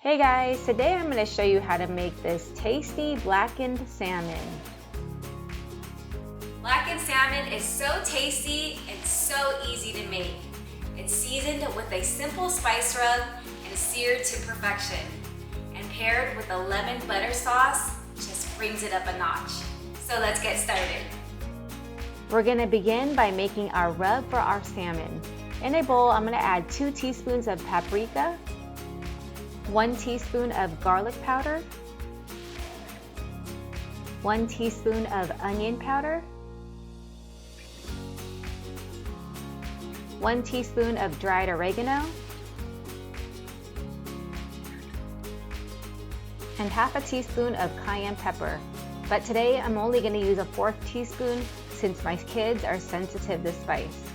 Hey guys, today I'm going to show you how to make this tasty blackened salmon. Blackened salmon is so tasty and so easy to make. It's seasoned with a simple spice rub and seared to perfection. And paired with a lemon butter sauce, just brings it up a notch. So let's get started. We're going to begin by making our rub for our salmon. In a bowl, I'm going to add 2 teaspoons of paprika, 1 teaspoon of garlic powder, 1 teaspoon of onion powder, 1 teaspoon of dried oregano, and half a teaspoon of cayenne pepper. But today I'm only going to use a 1/4 teaspoon since my kids are sensitive to spice.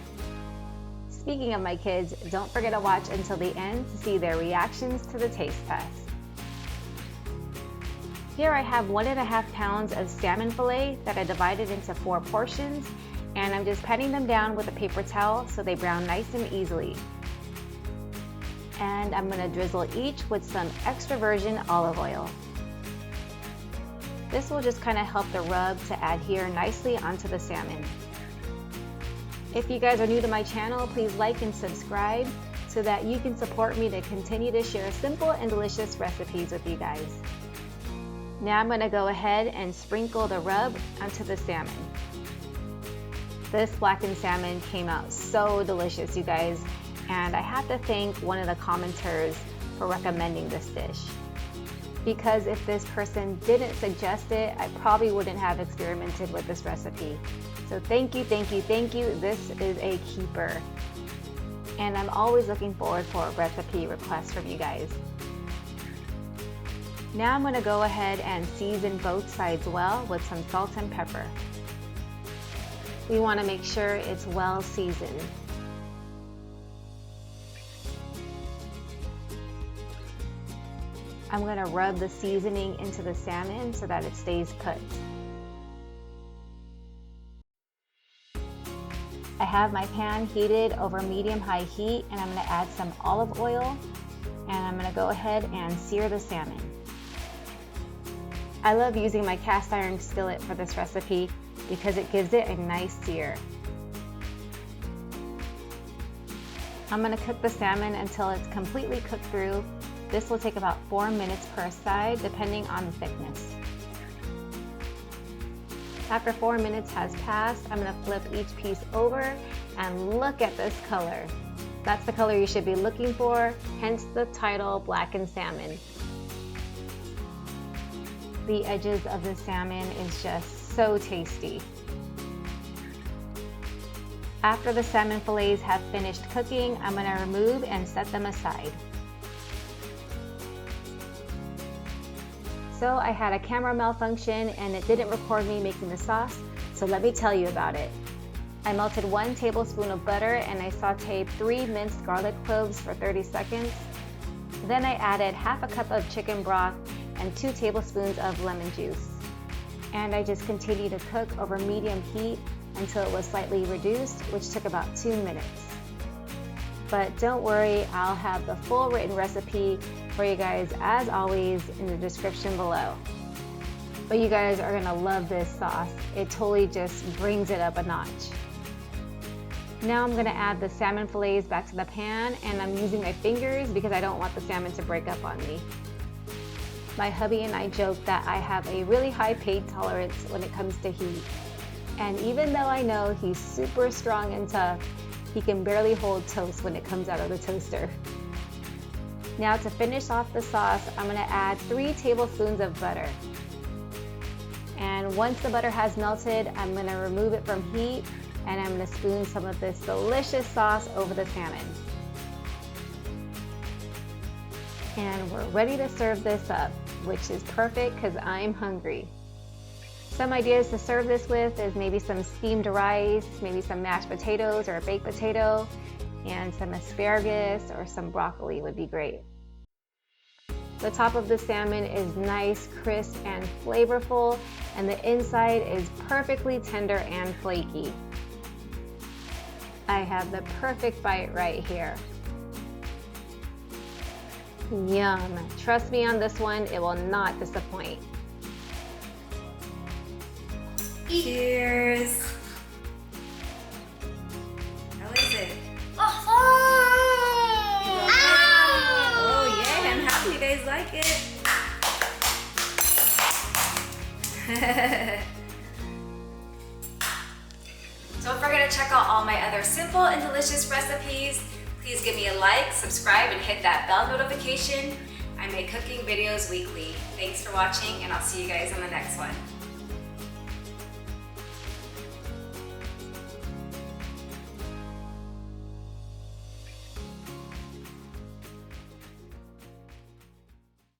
Speaking of my kids, don't forget to watch until the end to see their reactions to the taste test. Here I have 1½ pounds of salmon fillet that I divided into 4 portions, and I'm just patting them down with a paper towel so they brown nice and easily. And I'm going to drizzle each with some extra virgin olive oil. This will just kind of help the rub to adhere nicely onto the salmon. If you guys are new to my channel, please like and subscribe so that you can support me to continue to share simple and delicious recipes with you guys. Now I'm going to go ahead and sprinkle the rub onto the salmon. This blackened salmon came out so delicious, you guys, and I have to thank one of the commenters for recommending this dish. Because if this person didn't suggest it, I probably wouldn't have experimented with this recipe. So thank you, thank you, thank you. This is a keeper. And I'm always looking forward for recipe requests from you guys. Now I'm going to go ahead and season both sides well with some salt and pepper. We want to make sure it's well seasoned. I'm going to rub the seasoning into the salmon so that it stays put. I have my pan heated over medium-high heat, and I'm going to add some olive oil, and I'm going to go ahead and sear the salmon. I love using my cast iron skillet for this recipe because it gives it a nice sear. I'm going to cook the salmon until it's completely cooked through. This will take about 4 minutes per side, depending on the thickness. After 4 minutes has passed, I'm going to flip each piece over and look at this color. That's the color you should be looking for, hence the title, Blackened Salmon. The edges of the salmon is just so tasty. After the salmon fillets have finished cooking, I'm going to remove and set them aside. So I had a camera malfunction and it didn't record me making the sauce, so let me tell you about it. I melted 1 tablespoon of butter and I sauteed 3 minced garlic cloves for 30 seconds. Then I added half a cup of chicken broth and 2 tablespoons of lemon juice. And I just continued to cook over medium heat until it was slightly reduced, which took about 2 minutes. But don't worry, I'll have the full written recipe for you guys as always in the description below. But you guys are gonna love this sauce. It totally just brings it up a notch. Now I'm gonna add the salmon fillets back to the pan, and I'm using my fingers because I don't want the salmon to break up on me. My hubby and I joke that I have a really high pain tolerance when it comes to heat. And even though I know he's super strong and tough, he can barely hold toast when it comes out of the toaster. Now to finish off the sauce, I'm going to add 3 tablespoons of butter. And once the butter has melted, I'm going to remove it from heat, and I'm going to spoon some of this delicious sauce over the salmon. And we're ready to serve this up, which is perfect because I'm hungry. Some ideas to serve this with is maybe some steamed rice, maybe some mashed potatoes or a baked potato, and some asparagus or some broccoli would be great. The top of the salmon is nice, crisp, and flavorful, and the inside is perfectly tender and flaky. I have the perfect bite right here. Yum. Trust me on this one, it will not disappoint. Cheers. How is it? Oh, Oh yeah, I'm happy you guys like it. Don't forget to check out all my other simple and delicious recipes. Please give me a like, subscribe, and hit that bell notification. I make cooking videos weekly. Thanks for watching, and I'll see you guys in the next one.